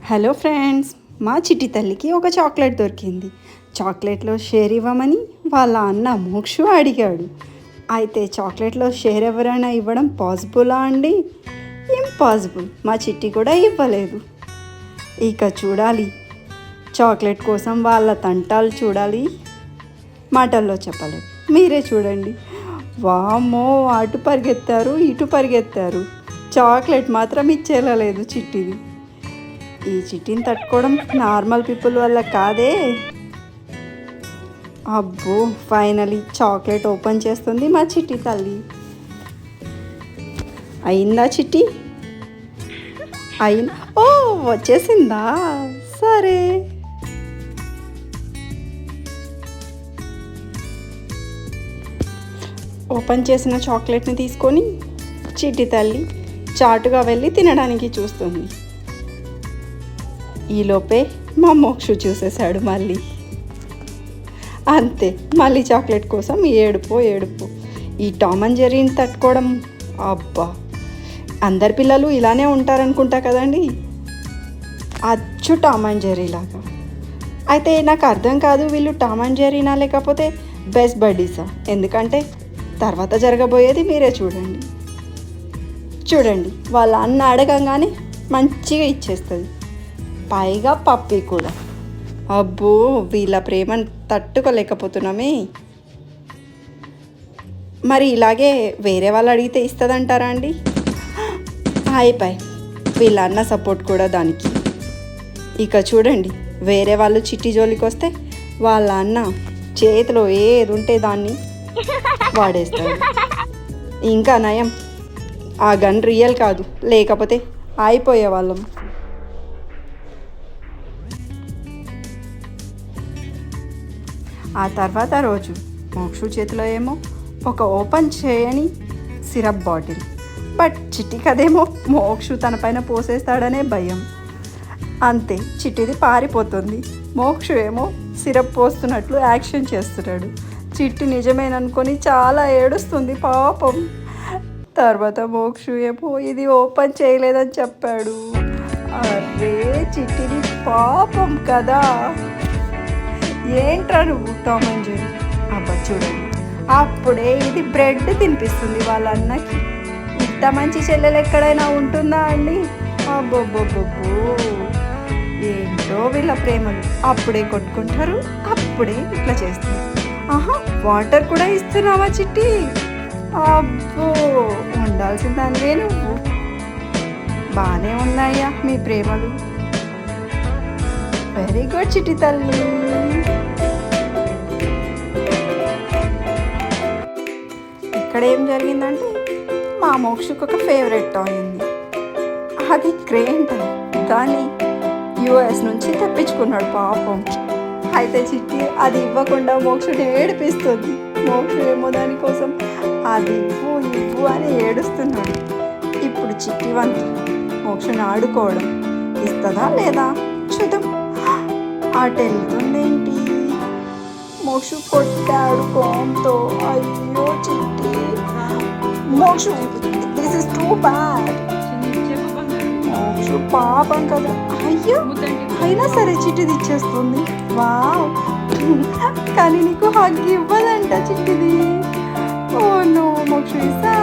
Hello friends, మా చిట్టి తల్లికి ఒక చాక్లెట్ దొరికింది. చాక్లెట్లో షేర్ ఇవ్వమని వాళ్ళ అన్న మోక్షు అడిగాడు. అయితే చాక్లెట్లో షేర్ ఎవరైనా ఇవ్వడం పాసిబులా అండి? ఇంపాసిబుల్. మా చిట్టి కూడా ఇవ్వలేదు. ఇక చూడాలి, చాక్లెట్ కోసం వాళ్ళ తంటాలు చూడాలి. మాటల్లో చెప్పలేదు, మీరే చూడండి. వామ్మో, అటు పరిగెత్తారు ఇటు పరిగెత్తారు, చాక్లెట్ మాత్రం ఇచ్చేలా లేదు చిట్టిది. ఈ చిట్టిని తట్టుకోవడం నార్మల్ పీపుల్ వల్ల కాదే. అబ్బో, ఫైనలీ చాక్లెట్ ఓపెన్ చేస్తుంది మా చిట్టి తల్లి. అయిందా చిట్టి? అయిందా? ఓ, వచ్చేసిందా? సరే. ఓపెన్ చేసిన చాక్లెట్ని తీసుకొని చిట్టి తల్లి చాటుగా వెళ్ళి తినడానికి చూస్తుంది. ఈలోపే మా మోక్షు చూసేశాడు మళ్ళీ. అంతే, మళ్ళీ చాక్లెట్ కోసం ఏడుపు. ఈ టామ్ అండ్ జెర్రీని తట్టుకోవడం, అబ్బా, అందరి పిల్లలు ఇలానే ఉంటారనుకుంటా కదండి, అచ్చు టామ్ అండ్ జెర్రీ లాగా. అయితే నాకు అర్థం కాదు, వీళ్ళు టామ్ అండ్ జెర్రీనా లేకపోతే బెస్ట్ బడ్డీసా? ఎందుకంటే తర్వాత జరగబోయేది మీరే చూడండి. వాళ్ళ అన్న అడగంగానే మంచిగా ఇచ్చేస్తుంది, పైగా పప్పి కూడా. అబ్బో, వీళ్ళ ప్రేమను తట్టుకోలేకపోతున్నామే. మరి ఇలాగే వేరే వాళ్ళు అడిగితే ఇస్తుందంటారా అండి? అయిపోయి వీళ్ళ అన్న సపోర్ట్ కూడా దానికి. ఇక చూడండి, వేరే వాళ్ళు చిట్టి జోలికి వస్తే వాళ్ళ అన్న చేతిలో ఏది ఉంటే దాన్ని వాడేస్తాడు. ఇంకా నయం, ఆ గన్ రియల్ కాదు, లేకపోతే అయిపోయే వాళ్ళం. ఆ తర్వాత రోజు మోక్షు చేతిలో ఏమో ఒక ఓపెన్ చేయని సిరప్ బాటిల్. బట్ చిట్టి కదేమో మోక్షు తన పైన పోసేస్తాడనే భయం. అంతే, చిట్టిది పారిపోతుంది. మోక్షు ఏమో సిరప్ పోస్తున్నట్లు యాక్షన్ చేస్తున్నాడు. చిట్టి నిజమేననుకొని చాలా ఏడుస్తుంది పాపం. తర్వాత మోక్షు ఏమో ఇది ఓపెన్ చేయలేదని చెప్పాడు. అరే, చిట్టిది పాపం కదా. ఏంట్రా నువ్వు టామ్ అండ్ జెర్రీ? అబ్బా చూడండి, అప్పుడే ఇది బ్రెడ్ తినిపిస్తుంది వాళ్ళ అన్నకి. ఇంత మంచి చెల్లెలు ఎక్కడైనా ఉంటుందా అండి? అబ్బోబ్బోబ్బో, ఏంటో వీళ్ళ ప్రేమలు. అప్పుడే కొట్టుకుంటారు, అప్పుడే ఇట్లా చేస్తారు. ఆహా, వాటర్ కూడా ఇస్తున్నావా చిట్టి? అబ్బో, ఉండాల్సిందానివే నువ్వు. బాగానే ఉన్నాయా మీ ప్రేమలు. వెరీ గుడ్ చిట్టి తల్లి. ఇక్కడ ఏం జరిగిందంటే, మా మోక్షకు ఒక ఫేవరెట్ టాయ్ ఉంది. అది క్రేన్ టాయ్. దాన్ని యుఎస్ నుంచి తెప్పించుకున్నాడు పాపం. అయితే చిట్టి అది ఇవ్వకుండా మోక్షని ఏడిపిస్తుంది. మోక్ష ఏమో దానికోసం అది ఇవ్వు అని ఏడుస్తున్నాడు. ఇప్పుడు చిట్టి వంతు మోక్షని ఆడుకోవడం. ఇస్తుందా లేదా చూద్దాం. అటు వెళ్తుందేంటి? మోక్షు కొట్టాడు కోంతో. అయ్యో చిట్టి, Mokshu, this is too bad. Mokshu పాపం కదా. అయ్యో, అయినా సరే చిట్టిది ఇచ్చేస్తుంది. వావ్, కానీ నీకు హగ్ ఇవ్వదంట చిట్టిది. ఓ నో, మోక్షు ఇస్తా.